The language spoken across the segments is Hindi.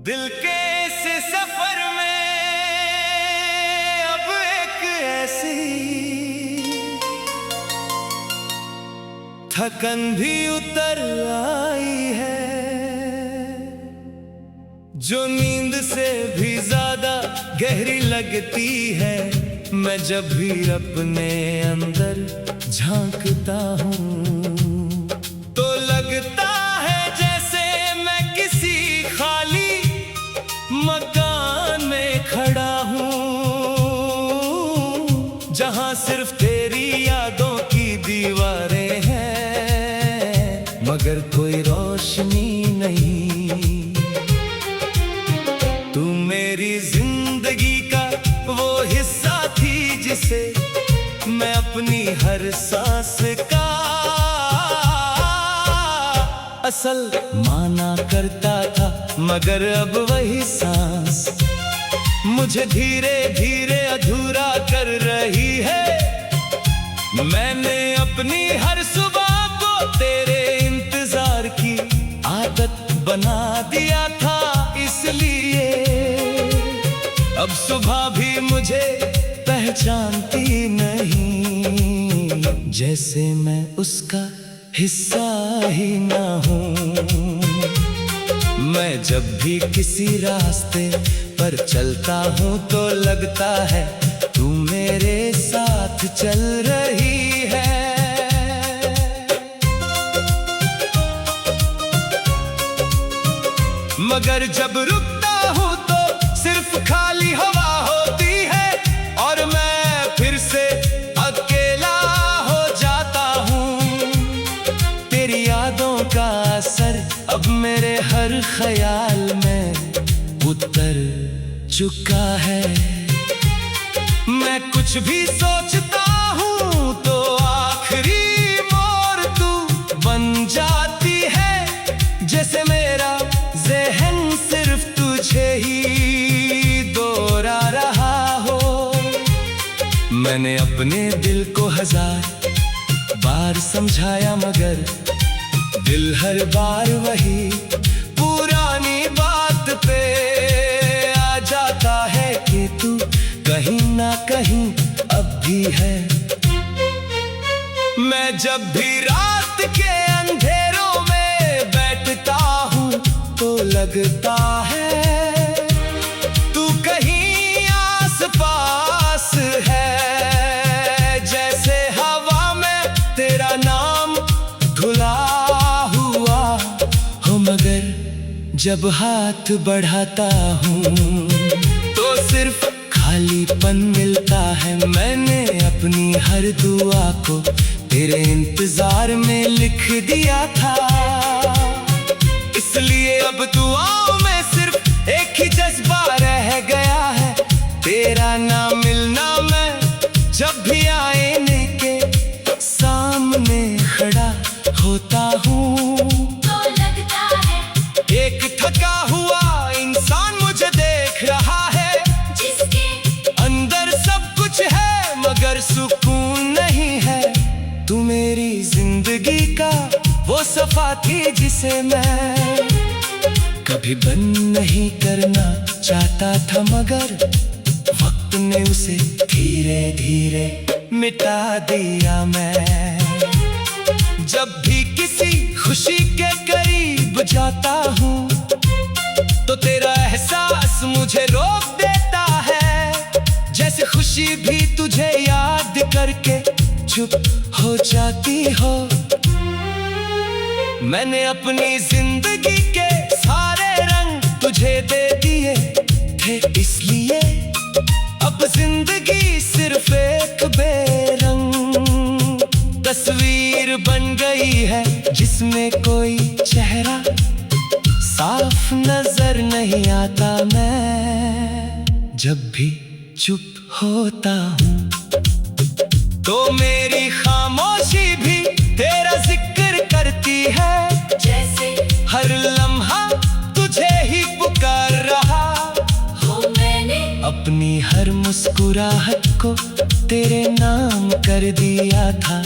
दिल के इस सफर में अब एक ऐसी थकन भी उतर आई है जो नींद से भी ज्यादा गहरी लगती है। मैं जब भी अपने अंदर झांकता हूँ तो लगता है जैसे मैं किसी खाली मकान में खड़ा हूँ, जहाँ सिर्फ तेरी यादों की दीवारें हैं मगर कोई रोशनी नहीं। तू मेरी जिंदगी का वो हिस्सा थी जिसे मैं अपनी हर सांस का असल माना करता था, मगर अब वही सांस मुझे धीरे धीरे अधूरा कर रही है। मैंने अपनी हर सुबह को तेरे इंतजार की आदत बना दिया था, इसलिए अब सुबह भी मुझे पहचानती नहीं, जैसे मैं उसका हिस्सा ही ना हूँ। मैं जब भी किसी रास्ते पर चलता हूँ तो लगता है तू मेरे साथ चल रही है। मगर जब रुकता हूँ तो सिर्फ खाली हवा होती है और मैं फिर से अकेला हो जाता हूँ। तेरी यादों का असर अब मेरे हर ख्याल में उतर चुका है। मैं कुछ भी सोचता हूँ तो आखिरी मोड़ तू बन जाती है, जैसे मेरा ज़हन सिर्फ तुझे ही दोहरा रहा हो। मैंने अपने दिल को 1000 बार समझाया मगर दिल हर बार वही पुरानी बात पे आ जाता है कि तू कहीं ना कहीं अब भी है। मैं जब भी रात के अंधेरों में बैठता हूँ तो लगता है तू कहीं आस पास है, जैसे हवा में तेरा नाम धुला हुआ हो। मगर जब हाथ बढ़ाता हूँ तो सिर्फ खालीपन मिलता है। मैंने अपनी हर दुआ को तेरे इंतजार में लिख दिया था, इसलिए अब दुआओं में सिर्फ एक ही जज्बा रह गया है, तेरा ना मिलना। मैं जब भी आईने के सामने खड़ा होता हूँ तो लगता है एक थका हुआ इंसान मुझे देख रहा है, जिसके अंदर सब कुछ है मगर सुकून नहीं है। तू मेरी जिंदगी का वो सफा थी जिसे मैं कभी बंद नहीं करना चाहता था, मगर वक्त ने उसे धीरे धीरे मिटा दिया। मैं जब भी किसी खुशी के करीब जाता हूँ तो तेरा एहसास मुझे रोक देता है, जैसे खुशी भी तुझे याद करके चुप हो जाती हो। मैंने अपनी जिंदगी के सारे रंग तुझे दे दिए थे, इसलिए अब जिंदगी सिर्फ एक बेरंग तस्वीर बन गई है, जिसमें कोई चेहरा साफ नजर नहीं आता। मैं जब भी चुप होता हूँ तो मेरी खामोशी भी तेरा जिक्र करती है, जैसे हर लम्हा तुझे ही पुकार रहा हो। मैंने अपनी हर मुस्कुराहट को तेरे नाम कर दिया था,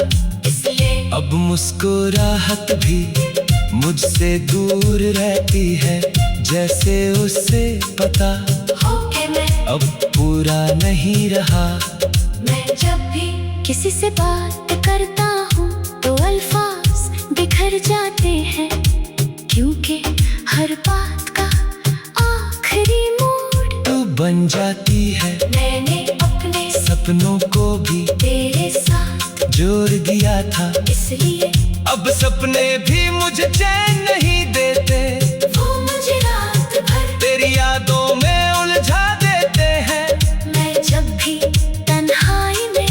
इसलिए अब मुस्कुराहट भी मुझसे दूर रहती है, जैसे उसे पता हो के मैं अब पूरा नहीं रहा। मैं जब भी किसी से बात करता हूँ तो अल्फाज बिखर जाते हैं, क्योंकि हर बात का आखिरी मोड़ तू बन जाती है। मैंने अपने सपनों को भी तेरे साथ जोड़ दिया था, इसलिए अब सपने भी मुझे चैन नहीं देते। वो मुझे रात भर तेरी यादों में उलझा देते हैं। मैं जब भी तन्हाई में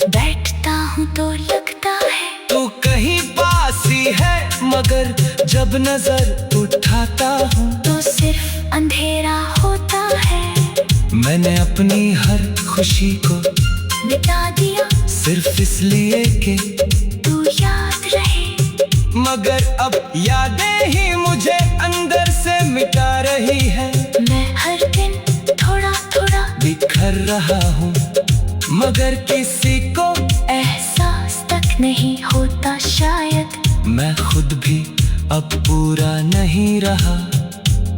बैठता हूँ तो लगता है तू कहीं पास ही है, मगर जब नजर उठाता हूँ तो सिर्फ अंधेरा होता है। मैंने अपनी हर खुशी को मिटा दिया सिर्फ इसलिए कि तू याद रहे, मगर अब यादें ही मुझे अंदर से मिटा रही है। मैं हर दिन थोड़ा थोड़ा बिखर रहा हूँ, मगर किसी को एहसास तक नहीं होता शायद। मैं खुद भी अब पूरा नहीं रहा।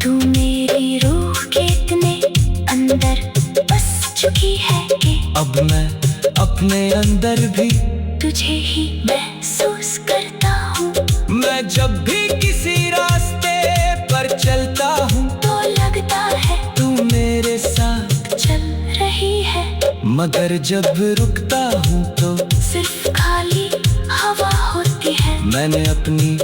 तू मेरी रूह के इतने अंदर बस चुकी है कि अब मैं अपने अंदर भी तुझे ही महसूस करता हूँ। मैं जब भी किसी रास्ते पर चलता हूँ तो लगता है तू मेरे साथ, चल रही है, मगर जब रुकता हूँ तो सिर्फ खाली हवा होती है। मैंने अपनी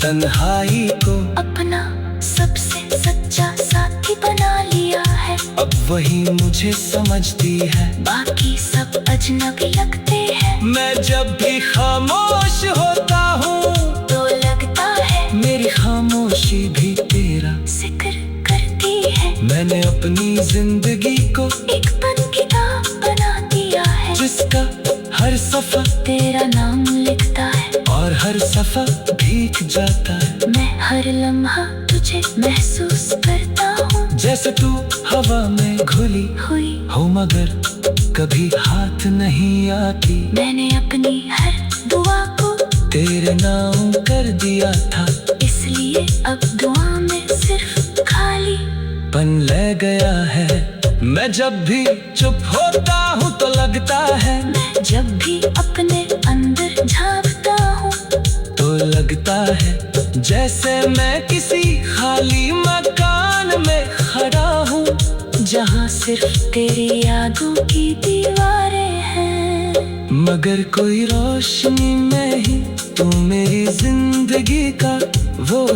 तन्हाई को अपना सबसे सच्चा साथी बना लिया है। अब वही मुझे समझती है। बाकी सब अजनबी लगते हैं। मैं जब भी खामोश होता हूँ तो लगता है मेरी खामोशी भी तेरा जिक्र करती है। मैंने अपनी जिंदगी को एक पन किताब बना दिया है, जिसका हर सफा तेरा नाम लिखता है और हर सफा भीग जाता है। मैं हर लम्हा तुझे महसूस करता हूँ, जैसे तू हवा में घुली हुई हो मगर कभी हाथ नहीं आती। मैंने अपनी हर दुआ को तेरे नाम कर दिया था, इसलिए अब दुआ में सिर्फ खाली पन ले गया है। मैं जब भी चुप होता हूँ तो लगता है, मैं जब भी अपने अंदर झांकता हूँ तो लगता है जैसे मैं किसी खाली मकान में खड़ा हूँ, जहाँ सिर्फ तेरी यादों की दीवारें हैं। मगर कोई रोशनी में ही तू मेरी जिंदगी का वो